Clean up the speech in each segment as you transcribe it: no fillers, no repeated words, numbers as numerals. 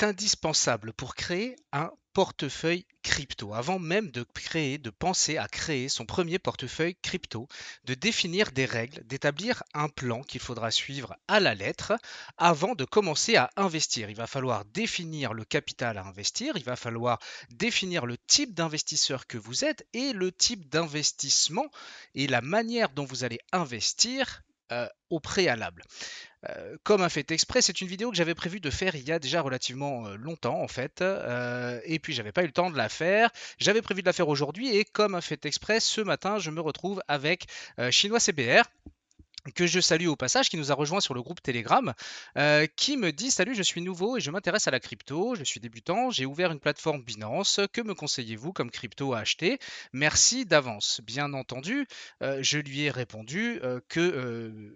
est indispensable pour créer un portefeuille crypto. Avant même de penser à créer son premier portefeuille crypto, de définir des règles, d'établir un plan qu'il faudra suivre à la lettre avant de commencer à investir. Il va falloir définir le capital à investir, il va falloir définir le type d'investisseur que vous êtes et le type d'investissement et la manière dont vous allez investir au préalable. Comme un fait exprès, c'est une vidéo que j'avais prévu de faire il y a déjà relativement longtemps en fait, et puis j'avais pas eu le temps de la faire. J'avais prévu de la faire aujourd'hui et comme un fait exprès, ce matin, je me retrouve avec Chinois CBR que je salue au passage, qui nous a rejoint sur le groupe Telegram, qui me dit: Salut, je suis nouveau et je m'intéresse à la crypto, je suis débutant, j'ai ouvert une plateforme Binance, que me conseillez-vous comme crypto à acheter? Merci d'avance. Bien entendu, je lui ai répondu que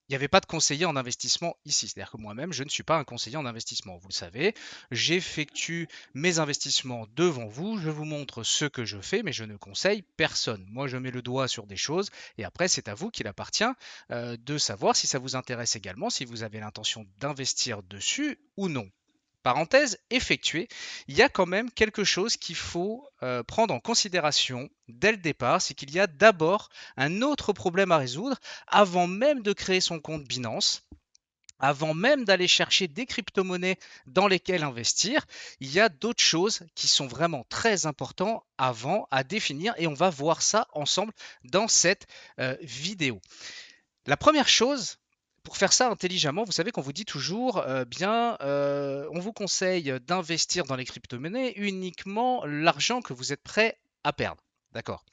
il n'y avait pas de conseiller en investissement ici. C'est-à-dire que moi-même, je ne suis pas un conseiller en investissement. Vous le savez, j'effectue mes investissements devant vous, je vous montre ce que je fais, mais je ne conseille personne. Moi, je mets le doigt sur des choses et après, c'est à vous qu'il appartient de savoir si ça vous intéresse également, si vous avez l'intention d'investir dessus ou non. Parenthèse effectuée, il y a quand même quelque chose qu'il faut prendre en considération dès le départ, c'est qu'il y a d'abord un autre problème à résoudre avant même de créer son compte Binance. Avant même d'aller chercher des crypto-monnaies dans lesquelles investir, il y a d'autres choses qui sont vraiment très importantes avant à définir et on va voir ça ensemble dans cette vidéo. La première chose, pour faire ça intelligemment, vous savez qu'on vous dit toujours, on vous conseille d'investir dans les crypto-monnaies uniquement l'argent que vous êtes prêt à perdre. D'accord.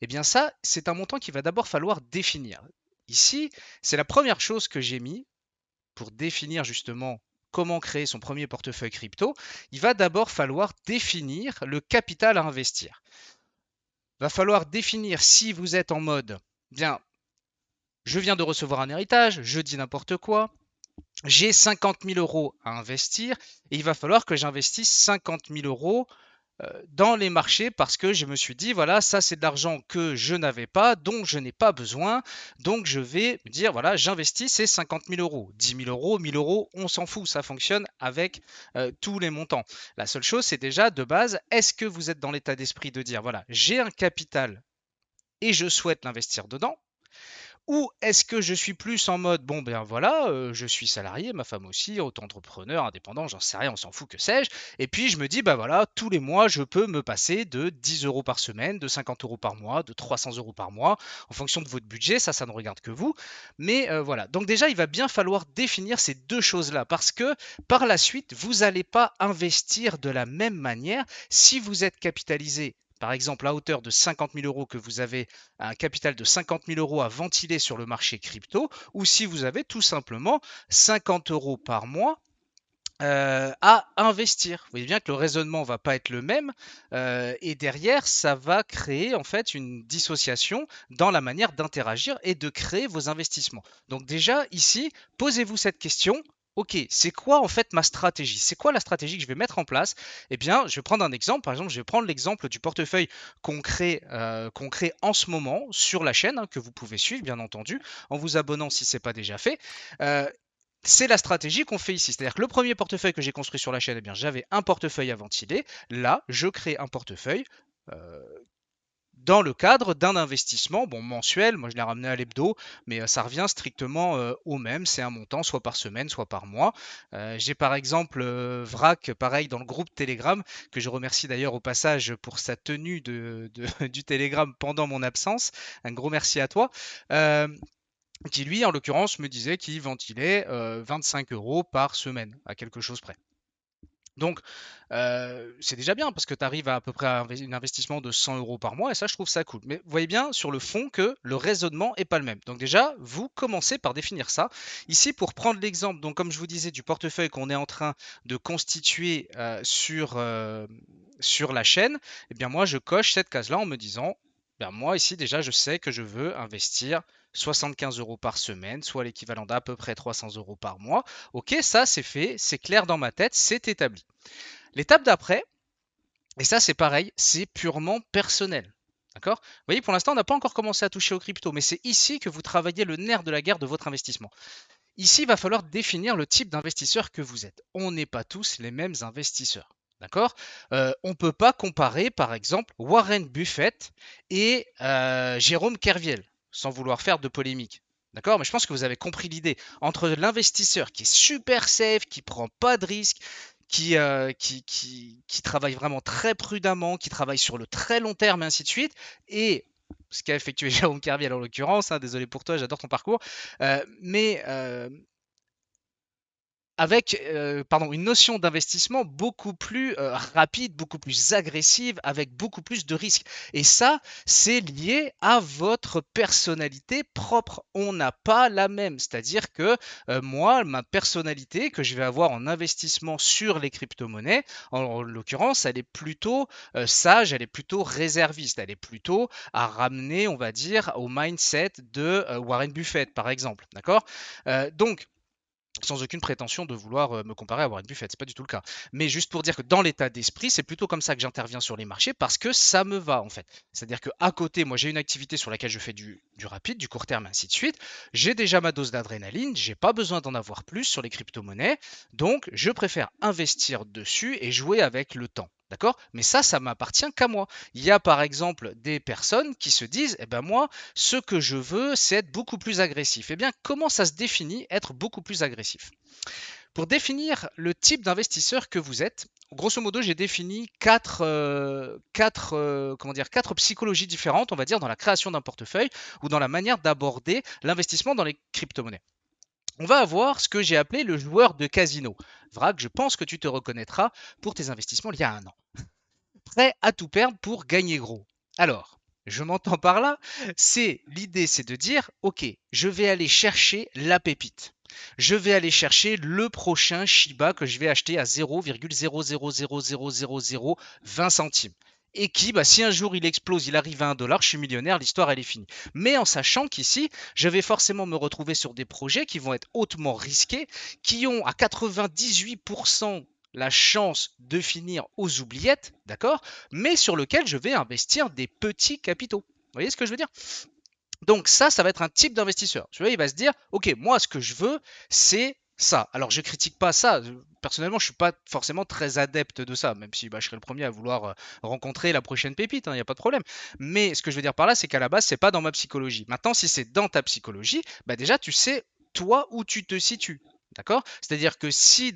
Eh bien ça, c'est un montant qu'il va d'abord falloir définir. Ici, c'est la première chose que j'ai mis pour définir justement comment créer son premier portefeuille crypto. Il va d'abord falloir définir le capital à investir. Il va falloir définir si vous êtes en mode, bien, je viens de recevoir un héritage, je dis n'importe quoi, j'ai 50 000 euros à investir et il va falloir que j'investisse 50 000 euros dans les marchés parce que je me suis dit, voilà, ça c'est de l'argent que je n'avais pas, dont je n'ai pas besoin, donc je vais me dire, voilà, j'investis ces 50 000 euros. 10 000 euros, 1 000 euros, on s'en fout, ça fonctionne avec tous les montants. La seule chose, c'est déjà de base, est-ce que vous êtes dans l'état d'esprit de dire, voilà, j'ai un capital et je souhaite l'investir dedans? Ou est-ce que je suis plus en mode, bon ben voilà, je suis salarié, ma femme aussi, auto-entrepreneur, indépendant, j'en sais rien, on s'en fout, que sais-je. Et puis je me dis, bah voilà, tous les mois, je peux me passer de 10 euros par semaine, de 50 euros par mois, de 300 euros par mois, en fonction de votre budget, ça ne regarde que vous. Mais voilà, donc déjà, il va bien falloir définir ces deux choses-là, parce que par la suite, vous n'allez pas investir de la même manière si vous êtes capitalisé par exemple à hauteur de 50 000 euros, que vous avez un capital de 50 000 euros à ventiler sur le marché crypto, ou si vous avez tout simplement 50 euros par mois à investir. Vous voyez bien que le raisonnement ne va pas être le même et derrière, ça va créer en fait une dissociation dans la manière d'interagir et de créer vos investissements. Donc déjà, ici, posez-vous cette question. Ok, c'est quoi en fait ma stratégie? C'est quoi la stratégie que je vais mettre en place? Eh bien, je vais prendre un exemple. Par exemple, je vais prendre l'exemple du portefeuille qu'on crée en ce moment sur la chaîne, hein, que vous pouvez suivre, bien entendu, en vous abonnant si ce n'est pas déjà fait. C'est la stratégie qu'on fait ici. C'est-à-dire que le premier portefeuille que j'ai construit sur la chaîne, eh bien, j'avais un portefeuille à ventiler. Là, je crée un portefeuille euh, dans le cadre d'un investissement, bon, mensuel. Moi, je l'ai ramené à l'hebdo, mais ça revient strictement au même. C'est un montant, soit par semaine, soit par mois. J'ai par exemple Vrac, pareil, dans le groupe Telegram, que je remercie d'ailleurs au passage pour sa tenue du Telegram pendant mon absence. Un gros merci à toi. Qui lui, en l'occurrence, me disait qu'il ventilait 25 euros par semaine, à quelque chose près. Donc, c'est déjà bien parce que tu arrives à peu près à un investissement de 100 euros par mois et ça, je trouve ça cool. Mais vous voyez bien sur le fond que le raisonnement n'est pas le même. Donc déjà, vous commencez par définir ça. Ici, pour prendre l'exemple, donc comme je vous disais, du portefeuille qu'on est en train de constituer sur la chaîne, eh bien moi, je coche cette case-là en me disant, ben moi ici déjà, je sais que je veux investir 75 euros par semaine, soit l'équivalent d'à peu près 300 euros par mois. Ok, ça c'est fait, c'est clair dans ma tête, c'est établi. L'étape d'après, et ça c'est pareil, c'est purement personnel. D'accord? Vous voyez, pour l'instant, on n'a pas encore commencé à toucher aux cryptos, mais c'est ici que vous travaillez le nerf de la guerre de votre investissement. Ici, il va falloir définir le type d'investisseur que vous êtes. On n'est pas tous les mêmes investisseurs. D'accord. On ne peut pas comparer, par exemple, Warren Buffett et Jérôme Kerviel, sans vouloir faire de polémique. D'accord. Mais je pense que vous avez compris l'idée. Entre l'investisseur qui est super safe, qui ne prend pas de risques, qui travaille vraiment très prudemment, qui travaille sur le très long terme, et ainsi de suite, et ce qu'a effectué Jérôme Kerviel en l'occurrence, hein, désolé pour toi, j'adore ton parcours, mais avec une notion d'investissement beaucoup plus rapide, beaucoup plus agressive, avec beaucoup plus de risques. Et ça, c'est lié à votre personnalité propre. On n'a pas la même. C'est-à-dire que moi, ma personnalité que je vais avoir en investissement sur les crypto-monnaies, en l'occurrence, elle est plutôt sage, elle est plutôt réserviste, elle est plutôt à ramener, on va dire, au mindset de Warren Buffett, par exemple. D'accord. Donc, sans aucune prétention de vouloir me comparer à Warren Buffett, c'est pas du tout le cas. Mais juste pour dire que dans l'état d'esprit, c'est plutôt comme ça que j'interviens sur les marchés parce que ça me va en fait. C'est-à-dire qu'à côté, moi j'ai une activité sur laquelle je fais du rapide, du court terme, ainsi de suite. J'ai déjà ma dose d'adrénaline, j'ai pas besoin d'en avoir plus sur les crypto-monnaies, donc je préfère investir dessus et jouer avec le temps. D'accord. Mais ça m'appartient qu'à moi. Il y a par exemple des personnes qui se disent, eh ben moi, ce que je veux, c'est être beaucoup plus agressif. Eh bien, comment ça se définit être beaucoup plus agressif? Pour définir le type d'investisseur que vous êtes, grosso modo, j'ai défini quatre psychologies différentes, on va dire, dans la création d'un portefeuille ou dans la manière d'aborder l'investissement dans les crypto-monnaies. On va avoir ce que j'ai appelé le joueur de casino. Vrac, je pense que tu te reconnaîtras pour tes investissements il y a un an. Prêt à tout perdre pour gagner gros. Alors, je m'entends par là, l'idée, c'est de dire, ok, je vais aller chercher la pépite. Je vais aller chercher le prochain Shiba que je vais acheter à 0,0000020 centimes. Et qui, bah, si un jour il explose, il arrive à 1 $, je suis millionnaire, l'histoire elle est finie. Mais en sachant qu'ici, je vais forcément me retrouver sur des projets qui vont être hautement risqués, qui ont à 98% la chance de finir aux oubliettes, d'accord, mais sur lequel je vais investir des petits capitaux. Vous voyez ce que je veux dire? Donc ça va être un type d'investisseur. Tu vois, il va se dire, ok, moi ce que je veux, c'est ça. Alors je critique pas ça. Personnellement, je suis pas forcément très adepte de ça, même si bah, je serais le premier à vouloir rencontrer la prochaine pépite, il n'y a pas de problème. Mais ce que je veux dire par là, c'est qu'à la base, c'est pas dans ma psychologie. Maintenant, si c'est dans ta psychologie, bah déjà tu sais toi où tu te situes. D'accord. C'est-à-dire que si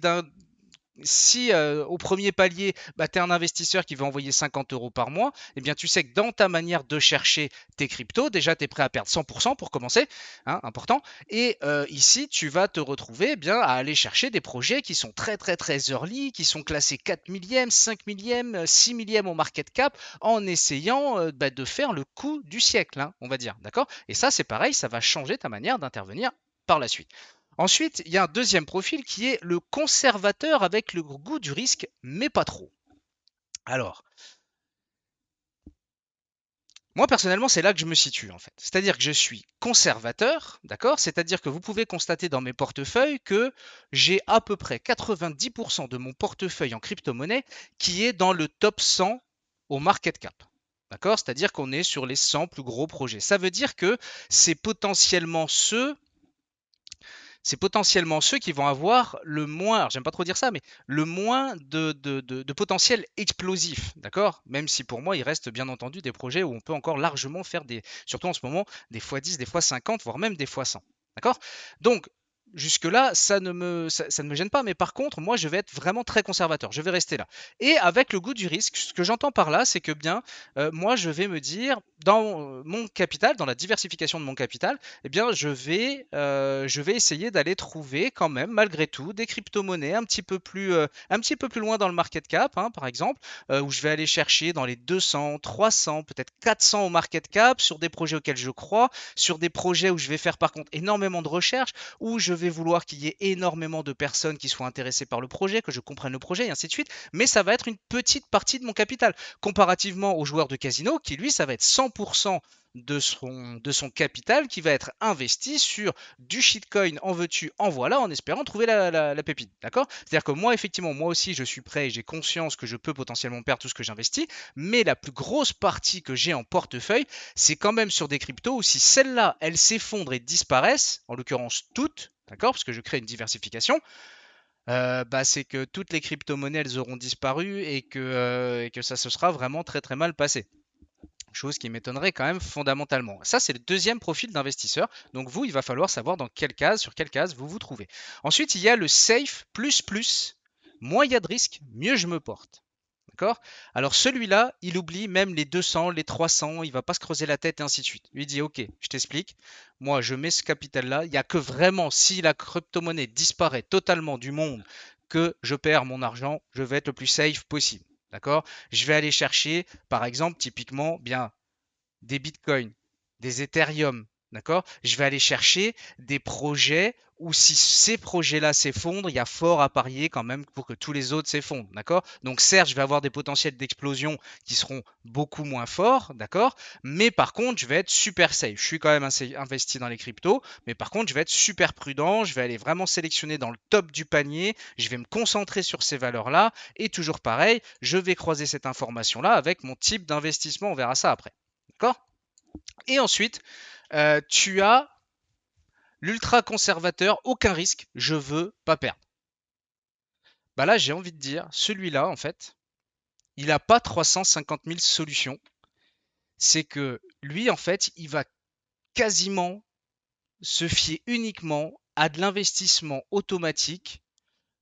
au premier palier, bah, tu es un investisseur qui va envoyer 50 euros par mois, eh bien, tu sais que dans ta manière de chercher tes cryptos, déjà, tu es prêt à perdre 100% pour commencer, hein, important. Et ici, tu vas te retrouver eh bien, à aller chercher des projets qui sont très, très, très early, qui sont classés 4 millièmes, 5 millièmes, 6 millièmes au market cap, en essayant bah, de faire le coup du siècle, hein, on va dire. D'accord. Et ça, c'est pareil, ça va changer ta manière d'intervenir par la suite. Ensuite, il y a un deuxième profil qui est le conservateur avec le goût du risque, mais pas trop. Alors, moi personnellement, c'est là que je me situe en fait. C'est-à-dire que je suis conservateur, d'accord? C'est-à-dire que vous pouvez constater dans mes portefeuilles que j'ai à peu près 90% de mon portefeuille en crypto-monnaie qui est dans le top 100 au market cap. D'accord? C'est-à-dire qu'on est sur les 100 plus gros projets. Ça veut dire que c'est potentiellement ceux qui vont avoir le moins, alors j'aime pas trop dire ça, mais le moins de potentiel explosif, d'accord? Même si pour moi, il reste bien entendu des projets où on peut encore largement faire surtout en ce moment, des fois 10, des fois 50, voire même des fois 100, d'accord? Donc, jusque-là, ça ne me gêne pas, mais par contre, moi, je vais être vraiment très conservateur, je vais rester là. Et avec le goût du risque, ce que j'entends par là, c'est que bien, moi, je vais me dire, dans mon capital, dans la diversification de mon capital, eh bien, je vais essayer d'aller trouver quand même, malgré tout, des crypto-monnaies un petit peu plus loin dans le market cap, hein, par exemple, où je vais aller chercher dans les 200, 300, peut-être 400 au market cap, sur des projets auxquels je crois, sur des projets où je vais faire par contre énormément de recherches, où je vais vouloir qu'il y ait énormément de personnes qui soient intéressées par le projet, que je comprenne le projet, et ainsi de suite. Mais ça va être une petite partie de mon capital, comparativement aux joueurs de casino, qui lui, ça va être 100% de son capital qui va être investi sur du shitcoin en veux-tu, en voilà, en espérant trouver la pépite. D'accord? C'est-à-dire que moi, effectivement, moi aussi, je suis prêt et j'ai conscience que je peux potentiellement perdre tout ce que j'investis, mais la plus grosse partie que j'ai en portefeuille, c'est quand même sur des cryptos où si celles-là, elles s'effondrent et disparaissent, en l'occurrence toutes, d'accord, parce que je crée une diversification, bah, c'est que toutes les crypto-monnaies, elles auront disparu et que ça se sera vraiment très très mal passé. Chose qui m'étonnerait quand même fondamentalement. Ça, c'est le deuxième profil d'investisseur. Donc vous, il va falloir savoir dans quelle case, sur quelle case vous vous trouvez. Ensuite, il y a le safe plus plus. Moins il y a de risques, mieux je me porte. D'accord? Alors celui-là, il oublie même les 200, les 300, il va pas se creuser la tête et ainsi de suite. Il dit, ok, je t'explique. Moi, je mets ce capital-là. Il n'y a que vraiment si la crypto-monnaie disparaît totalement du monde que je perds mon argent, je vais être le plus safe possible. D'accord? Je vais aller chercher, par exemple, typiquement, bien des bitcoins, des Ethereum, d'accord? Je vais aller chercher des projets où si ces projets-là s'effondrent, il y a fort à parier quand même pour que tous les autres s'effondrent, d'accord? Donc certes, je vais avoir des potentiels d'explosion qui seront beaucoup moins forts, d'accord? Mais par contre, je vais être super safe. Je suis quand même investi dans les cryptos, mais par contre, je vais être super prudent, je vais aller vraiment sélectionner dans le top du panier, je vais me concentrer sur ces valeurs-là, et toujours pareil, je vais croiser cette information-là avec mon type d'investissement, on verra ça après. D'accord? Et ensuite, tu as l'ultra conservateur, aucun risque, je veux pas perdre. Bah là, j'ai envie de dire, celui-là, en fait, il n'a pas 350 000 solutions. C'est que lui, en fait, il va quasiment se fier uniquement à de l'investissement automatique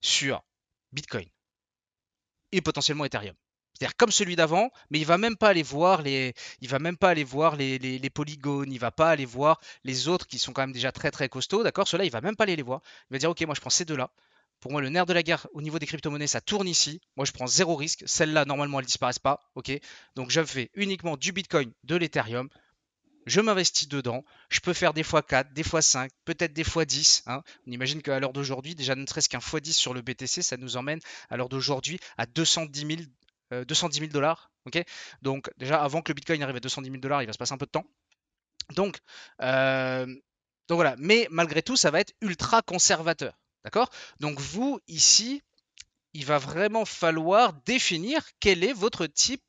sur Bitcoin et potentiellement Ethereum. C'est-à-dire comme celui d'avant, mais il va même pas aller voir il va même pas aller voir les polygones, il va pas aller voir les autres qui sont quand même déjà très très costauds, d'accord? Ceux-là, il va même pas aller les voir. Il va dire, ok, moi je prends ces deux-là. Pour moi, le nerf de la guerre au niveau des crypto-monnaies, ça tourne ici. Moi, je prends zéro risque. Celles-là, normalement, elles disparaissent pas, ok? Donc, je fais uniquement du Bitcoin, de l'Ethereum. Je m'investis dedans. Je peux faire des fois 4, des fois 5, peut-être des fois 10. Hein. On imagine qu'à l'heure d'aujourd'hui, déjà ne serait-ce qu'un fois 10 sur le BTC, ça nous emmène à l'heure d'aujourd'hui à 210 000 dollars. Okay, donc déjà, avant que le Bitcoin arrive à 210 000 dollars, il va se passer un peu de temps. Donc, euh, donc voilà. Mais malgré tout, ça va être ultra conservateur. D'accord? Donc vous, ici, il va vraiment falloir définir quel est votre type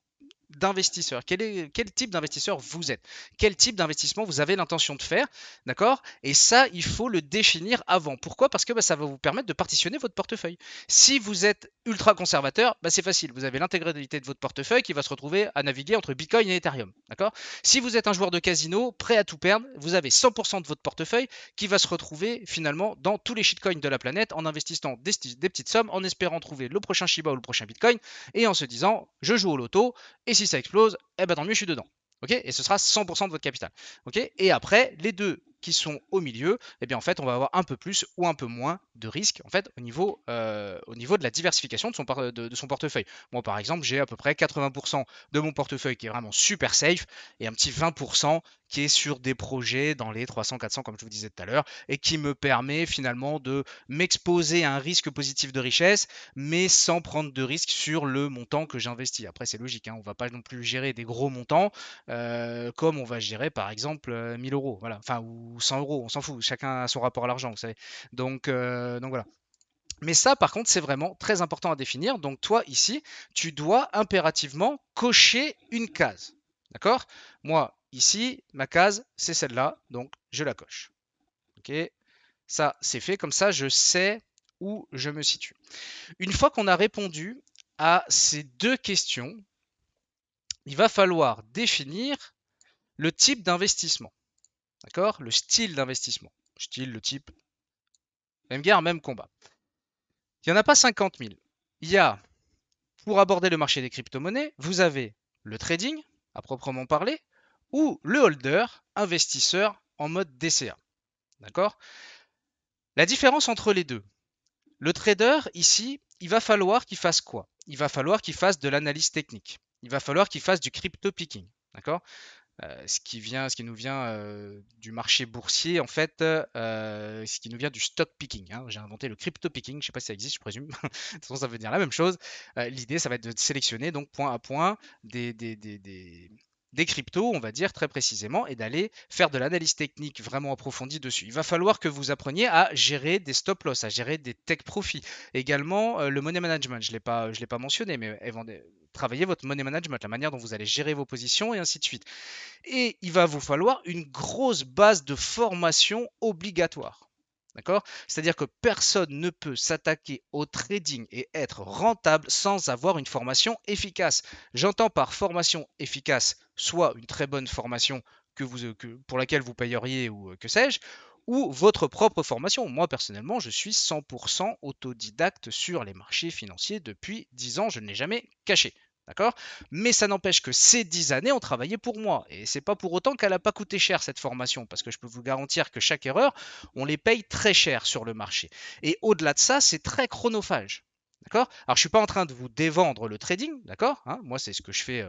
d'investisseur, quel type d'investisseur vous êtes, quel type d'investissement vous avez l'intention de faire, d'accord? Et ça, il faut le définir avant. Pourquoi? Parce que bah, ça va vous permettre de partitionner votre portefeuille. Si vous êtes ultra conservateur, bah, c'est facile, vous avez l'intégralité de votre portefeuille qui va se retrouver à naviguer entre Bitcoin et Ethereum, d'accord? Si vous êtes un joueur de casino, prêt à tout perdre, vous avez 100% de votre portefeuille qui va se retrouver finalement dans tous les shitcoins de la planète en investissant des petites sommes, en espérant trouver le prochain Shiba ou le prochain Bitcoin, et en se disant, je joue au loto, et si ça explose, eh ben tant mieux, je suis dedans. Ok? Et ce sera 100% de votre capital. Ok? Et après, les deux qui sont au milieu, eh bien en fait, on va avoir un peu plus ou un peu moins de risque en fait au niveau de la diversification de son portefeuille. Moi, par exemple, j'ai à peu près 80% de mon portefeuille qui est vraiment super safe et un petit 20% qui est sur des projets dans les 300-400 comme je vous disais tout à l'heure et qui me permet finalement de m'exposer à un risque positif de richesse mais sans prendre de risque sur le montant que j'investis. Après, c'est logique, hein, on ne va pas non plus gérer des gros montants comme on va gérer par exemple 1000 euros, voilà, enfin ou 100 euros, on s'en fout, chacun a son rapport à l'argent, vous savez. Donc voilà. Mais ça, par contre, c'est vraiment très important à définir. Donc toi, ici, tu dois impérativement cocher une case. D'accord? Moi, ici, ma case, c'est celle-là, donc je la coche. Ok? Ça, c'est fait, comme ça, je sais où je me situe. Une fois qu'on a répondu à ces deux questions, il va falloir définir le type d'investissement. D'accord? Le style d'investissement. Style, le type, même guerre, même combat. Il n'y en a pas 50 000. Il y a, pour aborder le marché des crypto-monnaies, vous avez le trading, à proprement parler, ou le holder, investisseur en mode DCA. D'accord? La différence entre les deux. Le trader, ici, il va falloir qu'il fasse quoi? Il va falloir qu'il fasse de l'analyse technique. Il va falloir qu'il fasse du crypto picking. D'accord? Ce qui nous vient du marché boursier, en fait, ce qui nous vient du stock picking. Hein. J'ai inventé le crypto picking, je ne sais pas si ça existe, je présume. De toute façon, ça veut dire la même chose. L'idée, ça va être de sélectionner, donc point à point, des des cryptos, on va dire très précisément, et d'aller faire de l'analyse technique vraiment approfondie dessus. Il va falloir que vous appreniez à gérer des stop loss, à gérer des take profits. Également, le money management, je l'ai pas mentionné, mais travailler votre money management, la manière dont vous allez gérer vos positions et ainsi de suite. Et il va vous falloir une grosse base de formation obligatoire. D'accord? C'est-à-dire que personne ne peut s'attaquer au trading et être rentable sans avoir une formation efficace. J'entends par formation efficace soit une très bonne formation pour laquelle vous payeriez ou que sais-je, ou votre propre formation. Moi, personnellement, je suis 100% autodidacte sur les marchés financiers depuis 10 ans, je ne l'ai jamais caché. D'accord? Mais ça n'empêche que ces 10 années ont travaillé pour moi. Et c'est pas pour autant qu'elle n'a pas coûté cher cette formation, parce que je peux vous garantir que chaque erreur, on les paye très cher sur le marché. Et au-delà de ça, c'est très chronophage. D'accord? Alors, je ne suis pas en train de vous dévendre le trading, d'accord? Hein, moi, c'est ce que je fais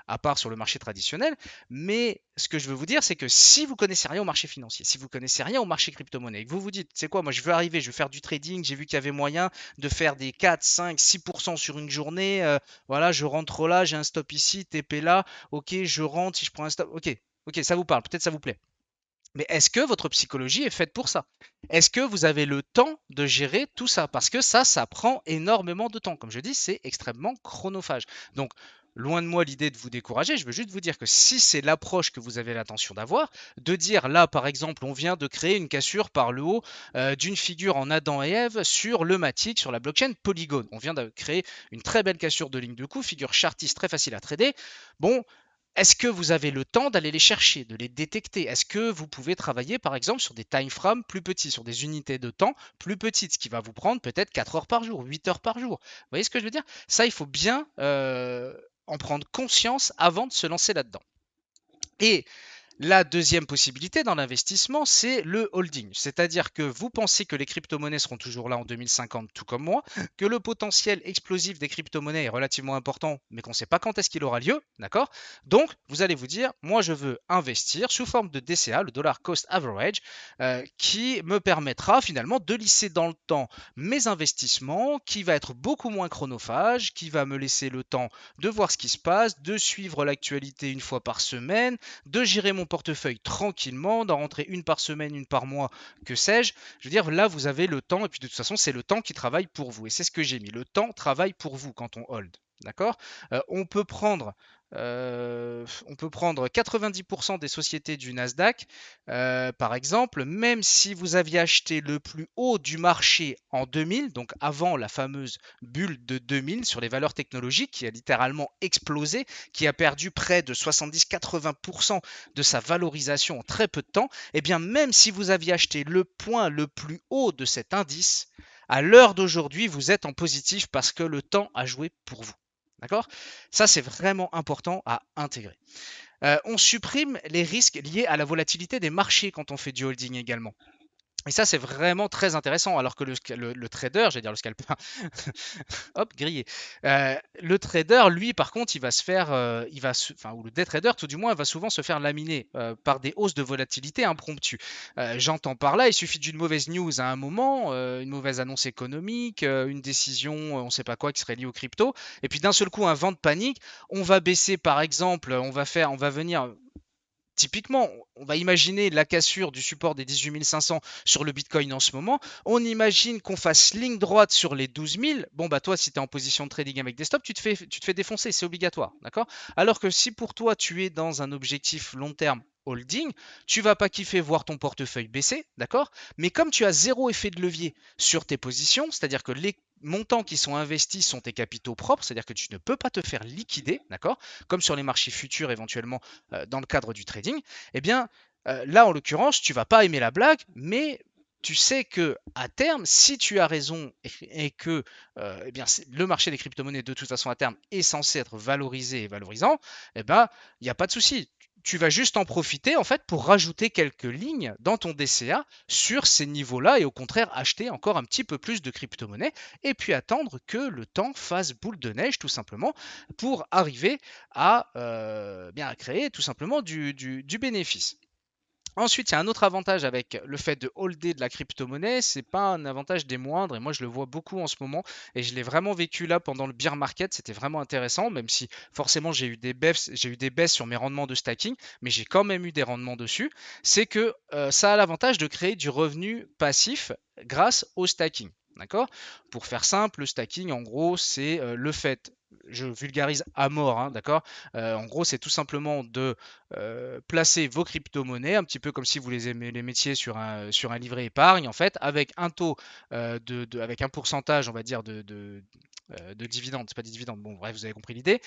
à part sur le marché traditionnel. Mais ce que je veux vous dire, c'est que si vous connaissez rien au marché financier, si vous connaissez rien au marché crypto-monnaie, et que vous vous dites, c'est quoi, moi je veux arriver, je veux faire du trading, j'ai vu qu'il y avait moyen de faire des 4, 5, 6% sur une journée, voilà, je rentre là, j'ai un stop ici, TP là, ok, je rentre, si je prends un stop, ok, ok, ça vous parle, peut-être ça vous plaît. Mais est-ce que votre psychologie est faite pour ça? Est-ce que vous avez le temps de gérer tout ça? Parce que ça prend énormément de temps. Comme je dis, c'est extrêmement chronophage. Donc, loin de moi l'idée de vous décourager, je veux juste vous dire que si c'est l'approche que vous avez l'intention d'avoir, de dire là, par exemple, on vient de créer une cassure par le haut d'une figure en Adam et Ève sur le Matic, sur la blockchain Polygon. On vient de créer une très belle cassure de ligne de coup, figure chartiste très facile à trader. Bon, est-ce que vous avez le temps d'aller les chercher, de les détecter? Est-ce que vous pouvez travailler par exemple sur des time frames plus petits, sur des unités de temps plus petites, ce qui va vous prendre peut-être 4 heures par jour, 8 heures par jour? Vous voyez ce que je veux dire? Ça, il faut bien en prendre conscience avant de se lancer là-dedans. Et la deuxième possibilité dans l'investissement, c'est le holding. C'est-à-dire que vous pensez que les crypto-monnaies seront toujours là en 2050, tout comme moi, que le potentiel explosif des crypto-monnaies est relativement important, mais qu'on ne sait pas quand est-ce qu'il aura lieu, d'accord? Donc, vous allez vous dire, moi je veux investir sous forme de DCA, le dollar cost average, qui me permettra finalement de lisser dans le temps mes investissements, qui va être beaucoup moins chronophage, qui va me laisser le temps de voir ce qui se passe, de suivre l'actualité une fois par semaine, de gérer mon portefeuille tranquillement, d'en rentrer une par semaine, une par mois, que sais-je. Je veux dire, là, vous avez le temps, et puis de toute façon, c'est le temps qui travaille pour vous. Et c'est ce que j'ai mis. Le temps travaille pour vous quand on hold. D'accord? On peut prendre 90% des sociétés du Nasdaq, par exemple, même si vous aviez acheté le plus haut du marché en 2000, donc avant la fameuse bulle de 2000 sur les valeurs technologiques qui a littéralement explosé, qui a perdu près de 70-80% de sa valorisation en très peu de temps, et eh bien même si vous aviez acheté le point le plus haut de cet indice, à l'heure d'aujourd'hui, vous êtes en positif parce que le temps a joué pour vous. D'accord? Ça, c'est vraiment important à intégrer. On supprime les risques liés à la volatilité des marchés quand on fait du holding également. Et ça, c'est vraiment très intéressant, alors que le trader, j'allais dire le scalper, hop, grillé. Le trader, lui, par contre, il va se faire, enfin, ou le day trader, tout du moins, va souvent se faire laminer par des hausses de volatilité impromptues. J'entends par là, il suffit d'une mauvaise news à un moment, une mauvaise annonce économique, une décision, on ne sait pas quoi, qui serait liée au crypto, et puis d'un seul coup, un vent de panique, on va baisser, par exemple, on va venir. Typiquement, on va imaginer la cassure du support des 18 500 sur le Bitcoin en ce moment. On imagine qu'on fasse ligne droite sur les 12 000. Bon, bah toi, si tu es en position de trading avec des stops, tu te fais défoncer, c'est obligatoire. D'accord? Alors que si pour toi, tu es dans un objectif long terme holding, tu vas pas kiffer voir ton portefeuille baisser, d'accord? Mais comme tu as zéro effet de levier sur tes positions, c'est-à-dire que les montants qui sont investis sont tes capitaux propres, c'est-à-dire que tu ne peux pas te faire liquider, d'accord? Comme sur les marchés futurs éventuellement dans le cadre du trading, eh bien là en l'occurrence, tu vas pas aimer la blague, mais tu sais que à terme, si tu as raison et que eh bien, le marché des crypto-monnaies de toute façon à terme est censé être valorisé et valorisant, eh ben il n'y a pas de souci. Tu vas juste en profiter en fait pour rajouter quelques lignes dans ton DCA sur ces niveaux-là et au contraire acheter encore un petit peu plus de crypto-monnaies et puis attendre que le temps fasse boule de neige tout simplement pour arriver à, bien, à créer tout simplement du bénéfice. Ensuite, il y a un autre avantage avec le fait de holder de la crypto-monnaie, c'est pas un avantage des moindres, et moi je le vois beaucoup en ce moment, et je l'ai vraiment vécu là pendant le bear market, c'était vraiment intéressant, même si forcément j'ai eu des baisses sur mes rendements de stacking, mais j'ai quand même eu des rendements dessus. C'est que ça a l'avantage de créer du revenu passif grâce au stacking. D'accord? Pour faire simple, le stacking, en gros, c'est le fait, je vulgarise à mort, hein, d'accord? En gros, c'est tout simplement de placer vos crypto-monnaies, un petit peu comme si vous les mettiez sur un livret épargne, en fait, avec un taux, avec un pourcentage, on va dire, de dividendes, c'est pas des dividendes, bon bref, vous avez compris l'idée,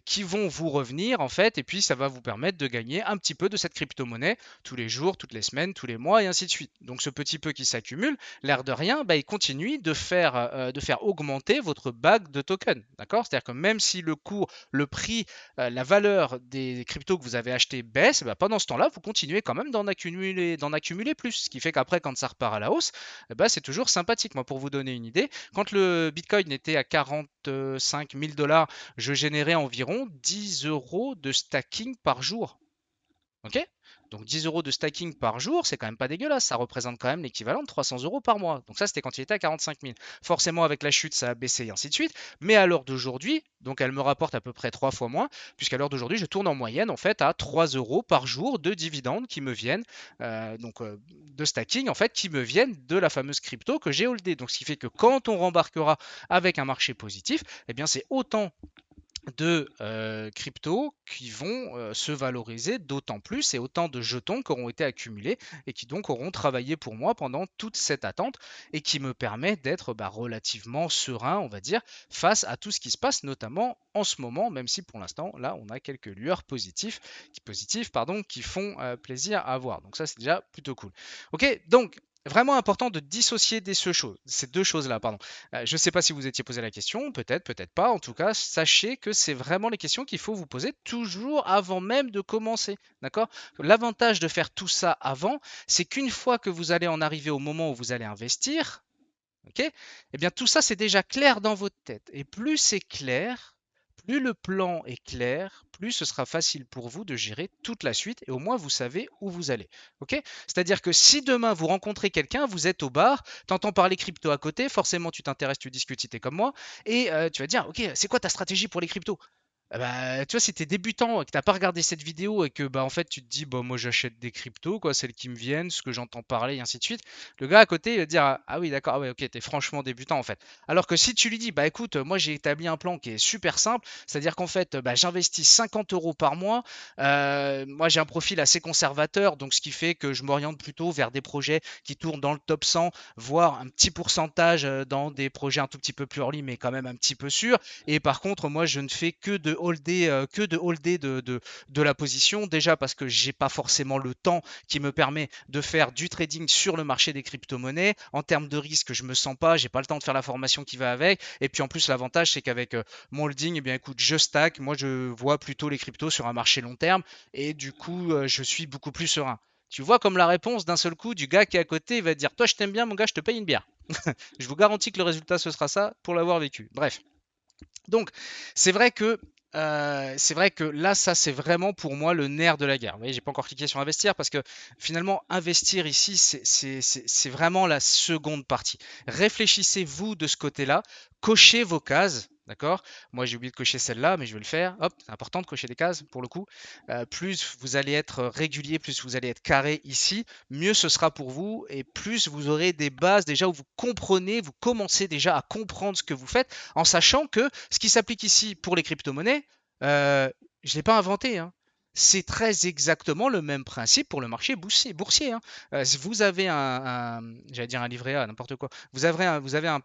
qui vont vous revenir en fait, et puis ça va vous permettre de gagner un petit peu de cette crypto-monnaie tous les jours, toutes les semaines, tous les mois, et ainsi de suite. Donc ce petit peu qui s'accumule, l'air de rien, bah, il continue de faire augmenter votre bague de tokens, d'accord? C'est-à-dire que même si le cours, le prix, la valeur des cryptos que vous avez achetés baisse, bah, pendant ce temps-là, vous continuez quand même d'en accumuler plus. Ce qui fait qu'après, quand ça repart à la hausse, bah, c'est toujours sympathique. Moi, pour vous donner une idée, quand le Bitcoin était à 45 000 dollars, je générais environ 10 euros de stacking par jour. Ok? Donc 10 euros de stacking par jour, c'est quand même pas dégueulasse. Ça représente quand même l'équivalent de 300 euros par mois. Donc ça, c'était quand il était à 45 000. Forcément, avec la chute, ça a baissé et ainsi de suite. Mais à l'heure d'aujourd'hui, donc elle me rapporte à peu près 3 fois moins, puisqu'à l'heure d'aujourd'hui, je tourne en moyenne en fait à 3 euros par jour de dividendes qui me viennent, de stacking en fait, qui me viennent de la fameuse crypto que j'ai holdée. Donc ce qui fait que quand on rembarquera avec un marché positif, eh bien c'est autant de cryptos qui vont se valoriser d'autant plus et autant de jetons qui auront été accumulés et qui donc auront travaillé pour moi pendant toute cette attente et qui me permet d'être relativement serein, on va dire, face à tout ce qui se passe, notamment en ce moment, même si pour l'instant, là, on a quelques lueurs positives pardon, qui font plaisir à voir. Donc ça, c'est déjà plutôt cool. Ok, donc vraiment important de dissocier ces deux choses-là, pardon. Je ne sais pas si vous étiez posé la question, peut-être, peut-être pas. En tout cas, sachez que c'est vraiment les questions qu'il faut vous poser toujours avant même de commencer. D'accord? L'avantage de faire tout ça avant, c'est qu'une fois que vous allez en arriver au moment où vous allez investir, ok? Eh bien, tout ça, c'est déjà clair dans votre tête. Et plus c'est clair, plus le plan est clair, plus ce sera facile pour vous de gérer toute la suite et au moins vous savez où vous allez. Ok? C'est-à-dire que si demain vous rencontrez quelqu'un, vous êtes au bar, tu entends parler crypto à côté, forcément tu t'intéresses, tu discutes si t'es comme moi, et tu vas dire, ok, c'est quoi ta stratégie pour les cryptos? Ah bah, tu vois, si t'es débutant et que t'as pas regardé cette vidéo et que bah en fait tu te dis bah moi j'achète des cryptos, quoi, celles qui me viennent, ce que j'entends parler et ainsi de suite, le gars à côté il va te dire ah oui d'accord, ah ouais ok, t'es franchement débutant en fait. Alors que si tu lui dis bah écoute, moi j'ai établi un plan qui est super simple, c'est-à-dire qu'en fait bah, j'investis 50 euros par mois, moi j'ai un profil assez conservateur, donc ce qui fait que je m'oriente plutôt vers des projets qui tournent dans le top 100, voire un petit pourcentage dans des projets un tout petit peu plus early mais quand même un petit peu sûr. Et par contre, moi, je ne fais que de holder la position. Déjà parce que j'ai pas forcément le temps qui me permet de faire du trading sur le marché des crypto-monnaies. En termes de risque, je me sens pas, j'ai pas le temps de faire la formation qui va avec. Et puis en plus, l'avantage, c'est qu'avec mon holding, eh bien écoute, je stack. Moi, je vois plutôt les cryptos sur un marché long terme. Et du coup, je suis beaucoup plus serein. Tu vois comme la réponse d'un seul coup du gars qui est à côté, il va dire toi je t'aime bien mon gars, je te paye une bière. Je vous garantis que le résultat ce sera ça pour l'avoir vécu. Bref. Donc, c'est vrai que là, ça, c'est vraiment pour moi le nerf de la guerre. Vous voyez, j'ai pas encore cliqué sur investir parce que finalement, investir ici, c'est vraiment la seconde partie. Réfléchissez-vous de ce côté-là, cochez vos cases. D'accord? Moi, j'ai oublié de cocher celle-là, mais je vais le faire. Hop, c'est important de cocher des cases pour le coup. Plus vous allez être régulier, plus vous allez être carré ici, mieux ce sera pour vous et plus vous aurez des bases déjà où vous comprenez, vous commencez déjà à comprendre ce que vous faites en sachant que ce qui s'applique ici pour les crypto-monnaies, je ne l'ai pas inventé, hein. C'est très exactement le même principe pour le marché boursier, hein. Si vous avez j'allais dire un livret A, n'importe quoi.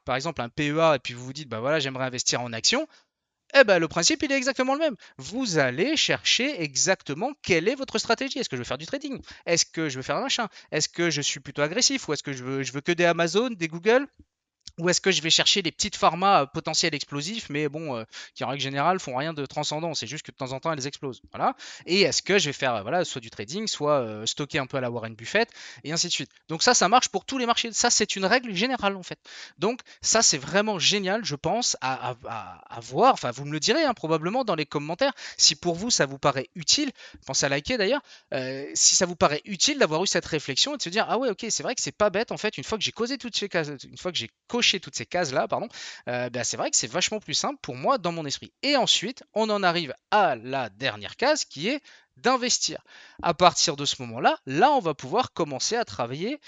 Par exemple un PEA et puis vous vous dites, bah voilà, j'aimerais investir en actions. Eh ben, le principe, il est exactement le même. Vous allez chercher exactement quelle est votre stratégie. Est-ce que je veux faire du trading? Est-ce que je veux faire un machin? Est-ce que je suis plutôt agressif? Ou est-ce que je veux que des Amazon, des Google? Ou est-ce que je vais chercher les petites pharma potentiels explosifs, mais bon, qui en règle générale font rien de transcendant, c'est juste que de temps en temps elles explosent. Voilà. Et est-ce que je vais faire voilà, soit du trading, soit stocker un peu à la Warren Buffett, et ainsi de suite. Donc ça marche pour tous les marchés. Ça, c'est une règle générale en fait. Donc ça, c'est vraiment génial, je pense, à voir. Enfin, vous me le direz hein, probablement dans les commentaires. Si pour vous, ça vous paraît utile, pensez à liker d'ailleurs. Si ça vous paraît utile d'avoir eu cette réflexion et de se dire ah ouais ok c'est vrai que c'est pas bête en fait une fois que j'ai causé toutes ces cases, une fois que j'ai coché toutes ces cases là pardon, bah, c'est vrai que c'est vachement plus simple pour moi dans mon esprit. Et ensuite on en arrive à la dernière case qui est d'investir. À partir de ce moment-là, là on va pouvoir commencer à travailler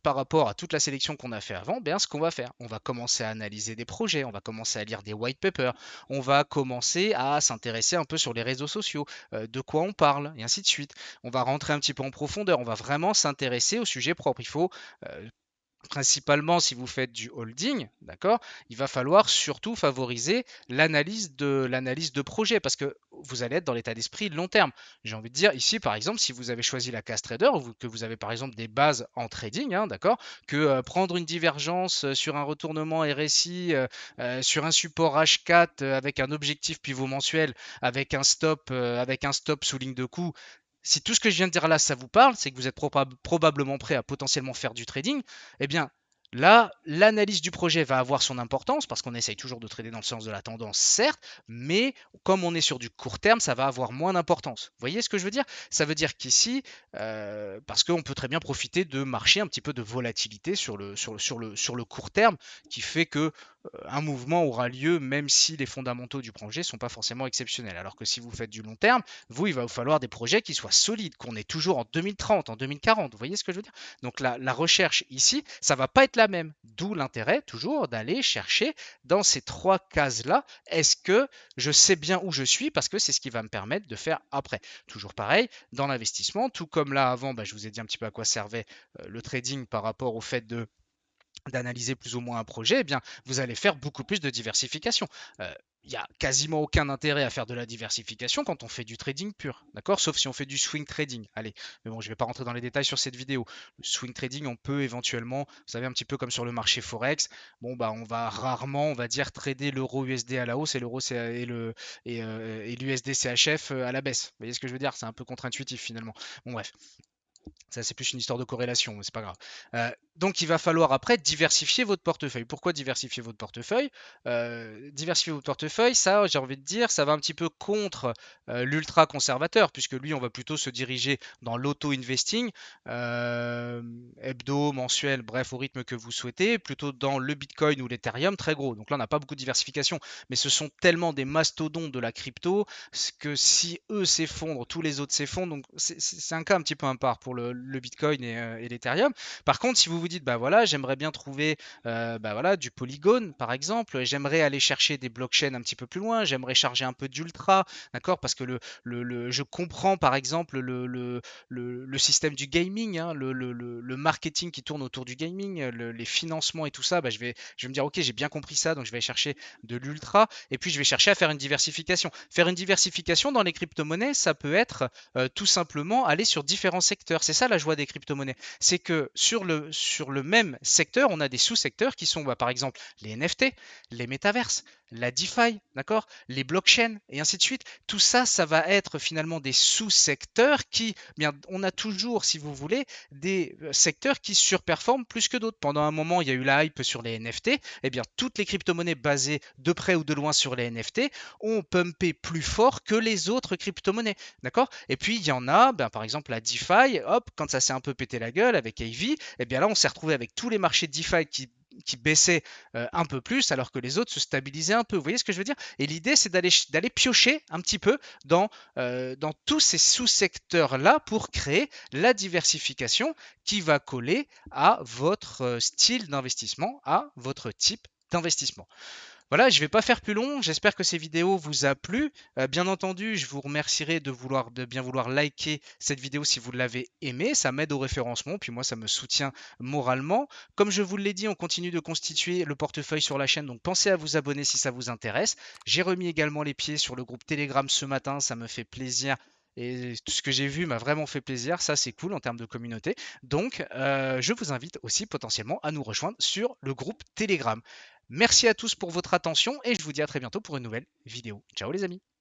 par rapport à toute la sélection qu'on a fait avant. Bien ce qu'on va faire, on va commencer à analyser des projets, on va commencer à lire des white papers, on va commencer à s'intéresser un peu sur les réseaux sociaux, de quoi on parle et ainsi de suite. On va rentrer un petit peu en profondeur, on va vraiment s'intéresser au sujet propre. Il faut principalement si vous faites du holding, d'accord, il va falloir surtout favoriser l'analyse de projet parce que vous allez être dans l'état d'esprit long terme. J'ai envie de dire ici par exemple si vous avez choisi la case trader ou que vous avez par exemple des bases en trading, hein, d'accord, que prendre une divergence sur un retournement RSI, sur un support H4 avec un objectif pivot mensuel, avec un stop sous ligne de coup, si tout ce que je viens de dire là, ça vous parle, c'est que vous êtes probablement prêt à potentiellement faire du trading, eh bien, là, l'analyse du projet va avoir son importance parce qu'on essaye toujours de trader dans le sens de la tendance, certes, mais comme on est sur du court terme, ça va avoir moins d'importance. Vous voyez ce que je veux dire? Ça veut dire qu'ici, parce qu'on peut très bien profiter de marcher un petit peu de volatilité sur le court terme, qui fait que un mouvement aura lieu même si les fondamentaux du projet ne sont pas forcément exceptionnels. Alors que si vous faites du long terme, vous, il va vous falloir des projets qui soient solides, qu'on est toujours en 2030, en 2040. Vous voyez ce que je veux dire? Donc la recherche ici, ça va pas être la même. D'où l'intérêt toujours d'aller chercher dans ces trois cases-là, est-ce que je sais bien où je suis parce que c'est ce qui va me permettre de faire après. Toujours pareil, dans l'investissement, tout comme là avant, bah, je vous ai dit un petit peu à quoi servait le trading par rapport au fait d'analyser plus ou moins un projet, eh bien, vous allez faire beaucoup plus de diversification. Il n'y a quasiment aucun intérêt à faire de la diversification quand on fait du trading pur, d'accord? Sauf si on fait du swing trading. Allez, mais bon, je ne vais pas rentrer dans les détails sur cette vidéo. Le swing trading, on peut éventuellement, vous savez, un petit peu comme sur le marché Forex, bon, bah, on va rarement, on va dire, trader l'euro USD à la hausse et et l'USD CHF à la baisse. Vous voyez ce que je veux dire? C'est un peu contre-intuitif finalement. Bon, bref. Ça, c'est plus une histoire de corrélation, mais c'est pas grave. Donc, il va falloir après diversifier votre portefeuille. Pourquoi diversifier votre portefeuille? Diversifier votre portefeuille, ça, j'ai envie de dire, ça va un petit peu contre l'ultra conservateur, puisque lui, on va plutôt se diriger dans l'auto-investing, hebdo, mensuel, bref, au rythme que vous souhaitez, plutôt dans le Bitcoin ou l'Ethereum, très gros. Donc là, on n'a pas beaucoup de diversification, mais ce sont tellement des mastodontes de la crypto que si eux s'effondrent, tous les autres s'effondrent. Donc c'est un cas un petit peu à part pour le Bitcoin et l'Ethereum. Par contre, si vous vous dites, bah voilà, j'aimerais bien trouver bah voilà, du Polygon, par exemple, j'aimerais aller chercher des blockchains un petit peu plus loin, j'aimerais charger un peu d'ultra, d'accord, parce que je comprends par exemple le système du gaming, hein, le marketing qui tourne autour du gaming, les financements et tout ça, bah, je vais me dire, ok, j'ai bien compris ça, donc je vais chercher de l'ultra, et puis je vais chercher à faire une diversification. Faire une diversification dans les crypto-monnaies, ça peut être tout simplement aller sur différents secteurs. C'est ça la joie des crypto-monnaies. C'est que sur le même secteur, on a des sous-secteurs qui sont bah, par exemple les NFT, les métaverses, la DeFi, d'accord, les blockchains et ainsi de suite. Tout ça, ça va être finalement des sous-secteurs qui, bien, on a toujours, si vous voulez, des secteurs qui surperforment plus que d'autres. Pendant un moment, il y a eu la hype sur les NFT. Eh bien, toutes les crypto-monnaies basées de près ou de loin sur les NFT ont pumpé plus fort que les autres crypto-monnaies. D'accord? Et puis il y en a, ben, par exemple la DeFi, hop, quand ça s'est un peu pété la gueule avec AV, et bien là on s'est retrouvé avec tous les marchés DeFi qui baissaient un peu plus alors que les autres se stabilisaient un peu. Vous voyez ce que je veux dire? Et l'idée c'est d'aller piocher un petit peu dans tous ces sous-secteurs-là pour créer la diversification qui va coller à votre style d'investissement, à votre type d'investissement. Voilà, je ne vais pas faire plus long. J'espère que ces vidéos vous a plu. Bien entendu, je vous remercierai de bien vouloir liker cette vidéo si vous l'avez aimée. Ça m'aide au référencement, puis moi, ça me soutient moralement. Comme je vous l'ai dit, on continue de constituer le portefeuille sur la chaîne, donc pensez à vous abonner si ça vous intéresse. J'ai remis également les pieds sur le groupe Telegram ce matin, ça me fait plaisir et tout ce que j'ai vu m'a vraiment fait plaisir. Ça, c'est cool en termes de communauté. Donc, je vous invite aussi potentiellement à nous rejoindre sur le groupe Telegram. Merci à tous pour votre attention et je vous dis à très bientôt pour une nouvelle vidéo. Ciao les amis!